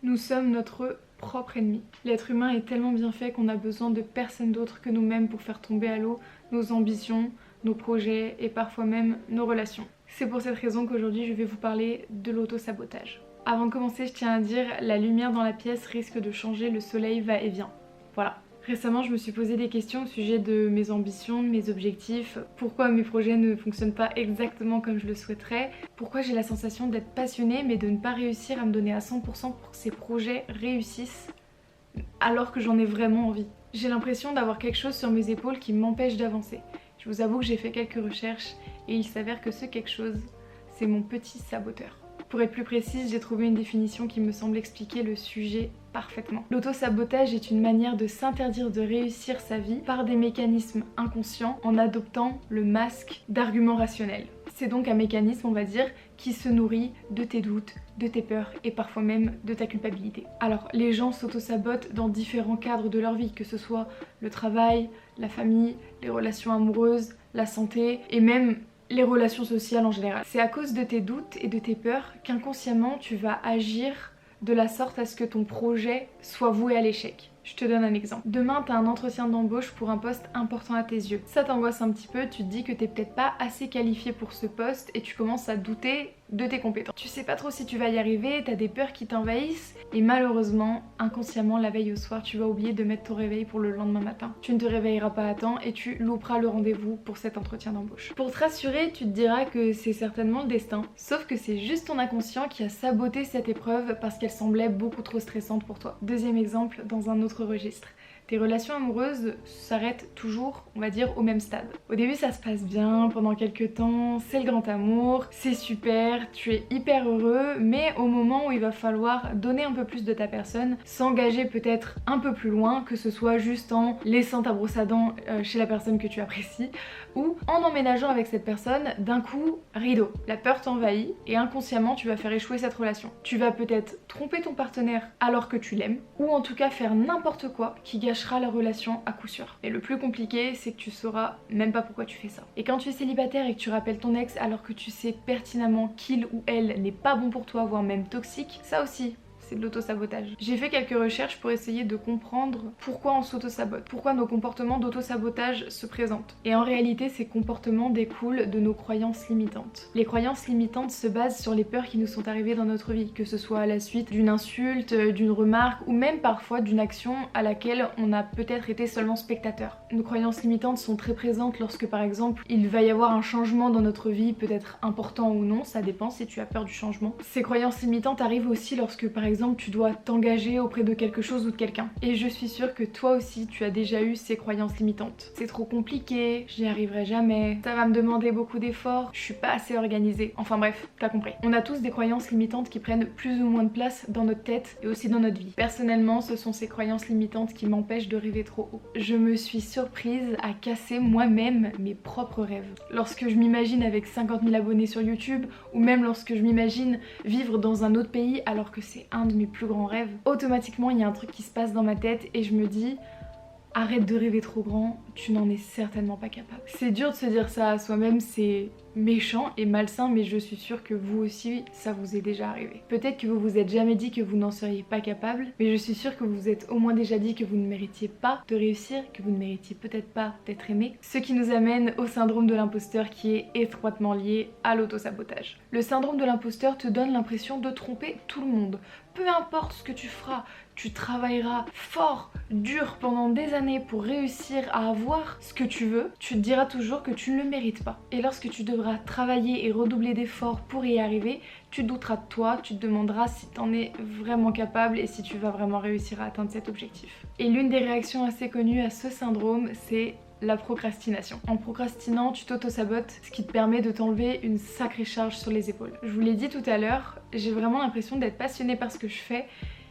Nous sommes notre propre ennemi. L'être humain est tellement bien fait qu'on a besoin de personne d'autre que nous-mêmes pour faire tomber à l'eau nos ambitions, nos projets et parfois même nos relations. C'est pour cette raison qu'aujourd'hui je vais vous parler de l'auto-sabotage. Avant de commencer, je tiens à dire, la lumière dans la pièce risque de changer, le soleil va et vient. Voilà. Récemment, je me suis posé des questions au sujet de mes ambitions, de mes objectifs, pourquoi mes projets ne fonctionnent pas exactement comme je le souhaiterais, pourquoi j'ai la sensation d'être passionnée mais de ne pas réussir à me donner à 100% pour que ces projets réussissent alors que j'en ai vraiment envie. J'ai l'impression d'avoir quelque chose sur mes épaules qui m'empêche d'avancer. Je vous avoue que j'ai fait quelques recherches et il s'avère que ce quelque chose, c'est mon petit saboteur. Pour être plus précise, j'ai trouvé une définition qui me semble expliquer le sujet parfaitement. L'auto-sabotage est une manière de s'interdire de réussir sa vie par des mécanismes inconscients en adoptant le masque d'arguments rationnels. C'est donc un mécanisme, on va dire, qui se nourrit de tes doutes, de tes peurs et parfois même de ta culpabilité. Alors, les gens s'auto-sabotent dans différents cadres de leur vie, que ce soit le travail, la famille, les relations amoureuses, la santé et même les relations sociales en général. C'est à cause de tes doutes et de tes peurs qu'inconsciemment tu vas agir de la sorte à ce que ton projet soit voué à l'échec. Je te donne un exemple. Demain, tu as un entretien d'embauche pour un poste important à tes yeux. Ça t'angoisse un petit peu, tu te dis que t'es peut-être pas assez qualifié pour ce poste et tu commences à douter de tes compétences. Tu sais pas trop si tu vas y arriver, t'as des peurs qui t'envahissent et malheureusement, inconsciemment, la veille au soir, tu vas oublier de mettre ton réveil pour le lendemain matin. Tu ne te réveilleras pas à temps et tu louperas le rendez-vous pour cet entretien d'embauche. Pour te rassurer, tu te diras que c'est certainement le destin, sauf que c'est juste ton inconscient qui a saboté cette épreuve parce qu'elle semblait beaucoup trop stressante pour toi. Deuxième exemple, dans un autre registre. Tes relations amoureuses s'arrêtent toujours, on va dire, au même stade. Au début ça se passe bien, pendant quelques temps, c'est le grand amour, c'est super, tu es hyper heureux, mais au moment où il va falloir donner un peu plus de ta personne, s'engager peut-être un peu plus loin, que ce soit juste en laissant ta brosse à dents chez la personne que tu apprécies, ou en emménageant avec cette personne, d'un coup, rideau. La peur t'envahit et inconsciemment tu vas faire échouer cette relation. Tu vas peut-être tromper ton partenaire alors que tu l'aimes, ou en tout cas faire n'importe quoi qui gâchera la relation à coup sûr. Et le plus compliqué, c'est que tu sauras même pas pourquoi tu fais ça. Et quand tu es célibataire et que tu rappelles ton ex alors que tu sais pertinemment qu'il ou elle n'est pas bon pour toi, voire même toxique, ça aussi, c'est de l'auto-sabotage. J'ai fait quelques recherches pour essayer de comprendre pourquoi on s'auto-sabote, pourquoi nos comportements d'auto-sabotage se présentent. Et en réalité, ces comportements découlent de nos croyances limitantes. Les croyances limitantes se basent sur les peurs qui nous sont arrivées dans notre vie, que ce soit à la suite d'une insulte, d'une remarque ou même parfois d'une action à laquelle on a peut-être été seulement spectateur. Nos croyances limitantes sont très présentes lorsque par exemple il va y avoir un changement dans notre vie, peut-être important ou non, ça dépend si tu as peur du changement. Ces croyances limitantes arrivent aussi lorsque par exemple tu dois t'engager auprès de quelque chose ou de quelqu'un. Et je suis sûre que toi aussi tu as déjà eu ces croyances limitantes. C'est trop compliqué, j'y arriverai jamais, ça va me demander beaucoup d'efforts, je suis pas assez organisée. Enfin bref, t'as compris. On a tous des croyances limitantes qui prennent plus ou moins de place dans notre tête et aussi dans notre vie. Personnellement, ce sont ces croyances limitantes qui m'empêchent de rêver trop haut. Je me suis surprise à casser moi-même mes propres rêves. Lorsque je m'imagine avec 50 000 abonnés sur YouTube ou même lorsque je m'imagine vivre dans un autre pays alors que c'est un de mes plus grands rêves, automatiquement il y a un truc qui se passe dans ma tête et je me dis arrête de rêver trop grand, tu n'en es certainement pas capable. C'est dur de se dire ça à soi-même, c'est méchant et malsain, mais je suis sûre que vous aussi ça vous est déjà arrivé. Peut-être que vous vous êtes jamais dit que vous n'en seriez pas capable, mais je suis sûre que vous vous êtes au moins déjà dit que vous ne méritiez pas de réussir, que vous ne méritiez peut-être pas d'être aimé. Ce qui nous amène au syndrome de l'imposteur qui est étroitement lié à l'auto-sabotage. Le syndrome de l'imposteur te donne l'impression de tromper tout le monde. Peu importe ce que tu feras, tu travailleras fort, dur pendant des années pour réussir à avoir ce que tu veux, tu te diras toujours que tu ne le mérites pas. Et lorsque tu devras travailler et redoubler d'efforts pour y arriver, tu douteras de toi, tu te demanderas si tu en es vraiment capable et si tu vas vraiment réussir à atteindre cet objectif. Et l'une des réactions assez connues à ce syndrome, c'est la procrastination. En procrastinant, tu t'auto-sabotes, ce qui te permet de t'enlever une sacrée charge sur les épaules. Je vous l'ai dit tout à l'heure, j'ai vraiment l'impression d'être passionnée par ce que je fais,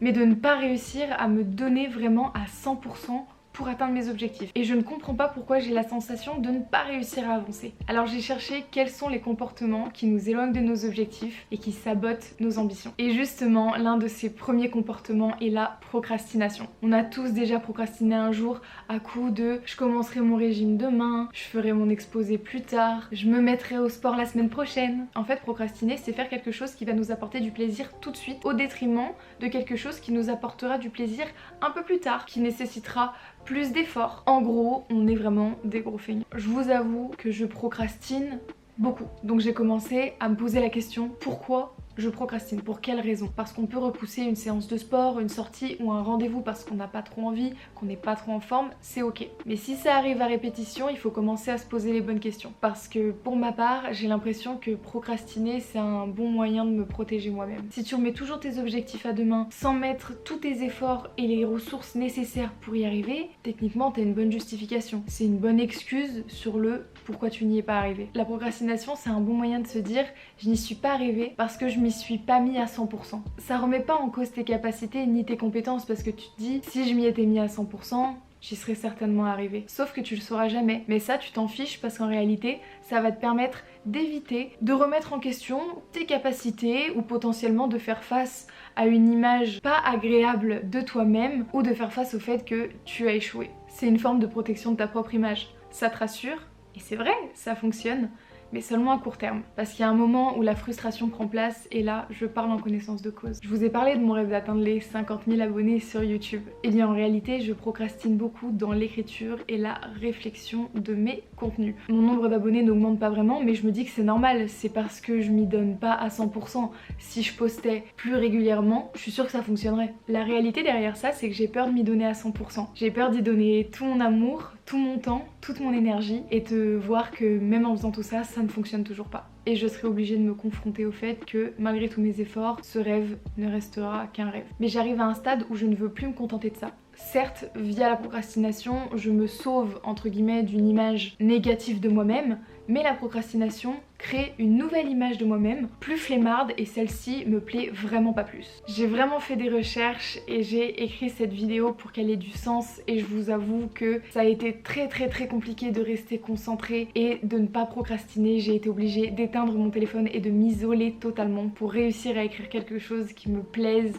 mais de ne pas réussir à me donner vraiment à 100% pour atteindre mes objectifs. Et je ne comprends pas pourquoi j'ai la sensation de ne pas réussir à avancer. Alors j'ai cherché quels sont les comportements qui nous éloignent de nos objectifs et qui sabotent nos ambitions. Et justement, l'un de ces premiers comportements est la procrastination. On a tous déjà procrastiné un jour à coup de je commencerai mon régime demain, je ferai mon exposé plus tard, je me mettrai au sport la semaine prochaine. En fait, procrastiner, c'est faire quelque chose qui va nous apporter du plaisir tout de suite au détriment de quelque chose qui nous apportera du plaisir un peu plus tard, qui nécessitera plus d'efforts. En gros, on est vraiment des gros feignants. Je vous avoue que je procrastine beaucoup. Donc j'ai commencé à me poser la question, pourquoi je procrastine? Pour quelle raison? Parce qu'on peut repousser une séance de sport, une sortie ou un rendez-vous parce qu'on n'a pas trop envie, qu'on n'est pas trop en forme, c'est ok. Mais si ça arrive à répétition, il faut commencer à se poser les bonnes questions. Parce que pour ma part, j'ai l'impression que procrastiner, c'est un bon moyen de me protéger moi-même. Si tu remets toujours tes objectifs à demain sans mettre tous tes efforts et les ressources nécessaires pour y arriver, techniquement t'as une bonne justification. C'est une bonne excuse sur le pourquoi tu n'y es pas arrivé. La procrastination, c'est un bon moyen de se dire je n'y suis pas arrivé parce que je m'y suis pas mis à 100%. Ça remet pas en cause tes capacités ni tes compétences parce que tu te dis si je m'y étais mis à 100%, j'y serais certainement arrivé. Sauf que tu le sauras jamais. Mais ça, tu t'en fiches parce qu'en réalité, ça va te permettre d'éviter de remettre en question tes capacités ou potentiellement de faire face à une image pas agréable de toi-même ou de faire face au fait que tu as échoué. C'est une forme de protection de ta propre image. Ça te rassure et c'est vrai, ça fonctionne. Mais seulement à court terme. Parce qu'il y a un moment où la frustration prend place et là, je parle en connaissance de cause. Je vous ai parlé de mon rêve d'atteindre les 50 000 abonnés sur YouTube. Et bien en réalité, je procrastine beaucoup dans l'écriture et la réflexion de mes contenus. Mon nombre d'abonnés n'augmente pas vraiment, mais je me dis que c'est normal. C'est parce que je m'y donne pas à 100%. Si je postais plus régulièrement, je suis sûre que ça fonctionnerait. La réalité derrière ça, c'est que j'ai peur de m'y donner à 100%. J'ai peur d'y donner tout mon amour, tout mon temps, toute mon énergie et de voir que même en faisant tout ça, ça ne fonctionne toujours pas. Et je serai obligée de me confronter au fait que malgré tous mes efforts, ce rêve ne restera qu'un rêve. Mais j'arrive à un stade où je ne veux plus me contenter de ça. Certes, via la procrastination, je me sauve entre guillemets d'une image négative de moi-même, mais la procrastination crée une nouvelle image de moi-même, plus flemmarde, et celle-ci me plaît vraiment pas plus. J'ai vraiment fait des recherches et j'ai écrit cette vidéo pour qu'elle ait du sens et je vous avoue que ça a été très compliqué de rester concentrée et de ne pas procrastiner. J'ai été obligée d'éteindre mon téléphone et de m'isoler totalement pour réussir à écrire quelque chose qui me plaise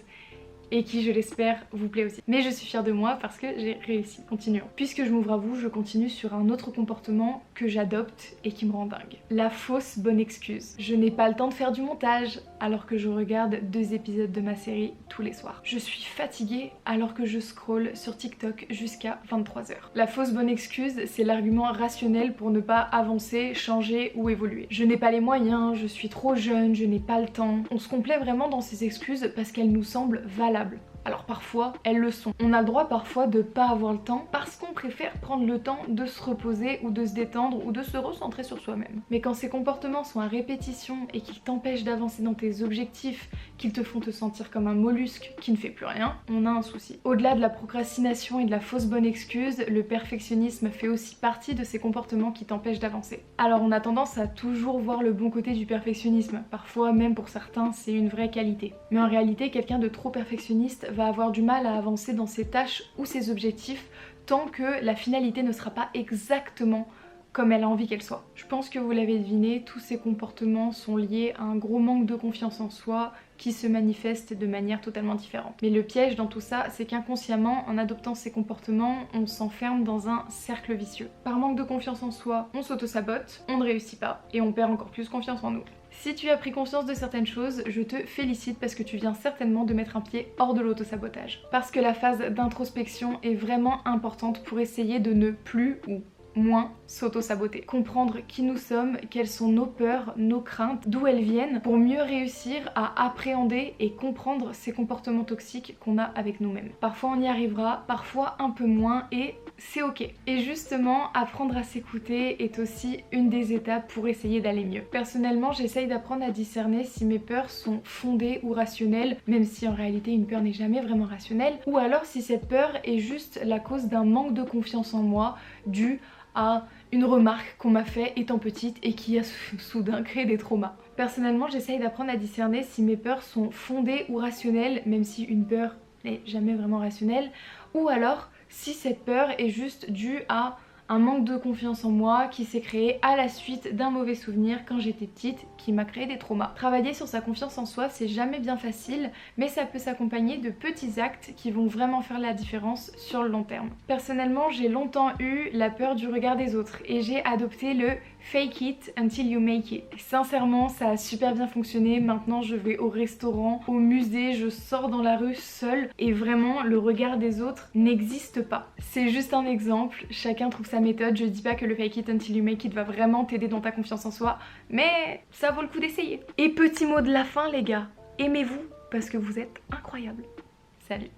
et qui, je l'espère, vous plaît aussi. Mais je suis fière de moi parce que j'ai réussi. Continuons. Puisque je m'ouvre à vous, je continue sur un autre comportement que j'adopte et qui me rend dingue. La fausse bonne excuse. Je n'ai pas le temps de faire du montage alors que je regarde 2 épisodes de ma série tous les soirs. Je suis fatiguée alors que je scrolle sur TikTok jusqu'à 23h. La fausse bonne excuse, c'est l'argument rationnel pour ne pas avancer, changer ou évoluer. Je n'ai pas les moyens, je suis trop jeune, je n'ai pas le temps. On se complaît vraiment dans ces excuses parce qu'elles nous semblent valables. Alors parfois, elles le sont. On a le droit parfois de pas avoir le temps parce qu'on préfère prendre le temps de se reposer ou de se détendre ou de se recentrer sur soi-même. Mais quand ces comportements sont à répétition et qu'ils t'empêchent d'avancer dans tes objectifs, qu'ils te font te sentir comme un mollusque qui ne fait plus rien, on a un souci. Au-delà de la procrastination et de la fausse bonne excuse, le perfectionnisme fait aussi partie de ces comportements qui t'empêchent d'avancer. Alors on a tendance à toujours voir le bon côté du perfectionnisme. Parfois même pour certains, c'est une vraie qualité. Mais en réalité, quelqu'un de trop perfectionniste va avoir du mal à avancer dans ses tâches ou ses objectifs tant que la finalité ne sera pas exactement comme elle a envie qu'elle soit. Je pense que vous l'avez deviné, tous ces comportements sont liés à un gros manque de confiance en soi qui se manifeste de manière totalement différente. Mais le piège dans tout ça, c'est qu'inconsciemment, en adoptant ces comportements, on s'enferme dans un cercle vicieux. Par manque de confiance en soi, on s'auto-sabote, on ne réussit pas et on perd encore plus confiance en nous. Si tu as pris conscience de certaines choses, je te félicite parce que tu viens certainement de mettre un pied hors de l'auto-sabotage. Parce que la phase d'introspection est vraiment importante pour essayer de ne plus ou moins s'auto-saboter. Comprendre qui nous sommes, quelles sont nos peurs, nos craintes, d'où elles viennent, pour mieux réussir à appréhender et comprendre ces comportements toxiques qu'on a avec nous-mêmes. Parfois on y arrivera, parfois un peu moins et c'est ok. Et justement, apprendre à s'écouter est aussi une des étapes pour essayer d'aller mieux. Personnellement, j'essaye d'apprendre à discerner si mes peurs sont fondées ou rationnelles, même si en réalité une peur n'est jamais vraiment rationnelle, ou alors si cette peur est juste la cause d'un manque de confiance en moi dû à une remarque qu'on m'a fait étant petite et qui a soudain créé des traumas. Personnellement, j'essaye d'apprendre à discerner si mes peurs sont fondées ou rationnelles, même si une peur n'est jamais vraiment rationnelle, ou alors si cette peur est juste due à un manque de confiance en moi qui s'est créé à la suite d'un mauvais souvenir quand j'étais petite qui m'a créé des traumas. Travailler sur sa confiance en soi, c'est jamais bien facile, mais ça peut s'accompagner de petits actes qui vont vraiment faire la différence sur le long terme. Personnellement, j'ai longtemps eu la peur du regard des autres et j'ai adopté le fake it until you make it. Sincèrement, ça a super bien fonctionné. Maintenant, je vais au restaurant, au musée, je sors dans la rue seule et vraiment, le regard des autres n'existe pas. C'est juste un exemple, chacun trouve sa méthode. Je dis pas que le fake it until you make it va vraiment t'aider dans ta confiance en soi, mais ça vaut le coup d'essayer. Et petit mot de la fin les gars, aimez-vous parce que vous êtes incroyables. Salut!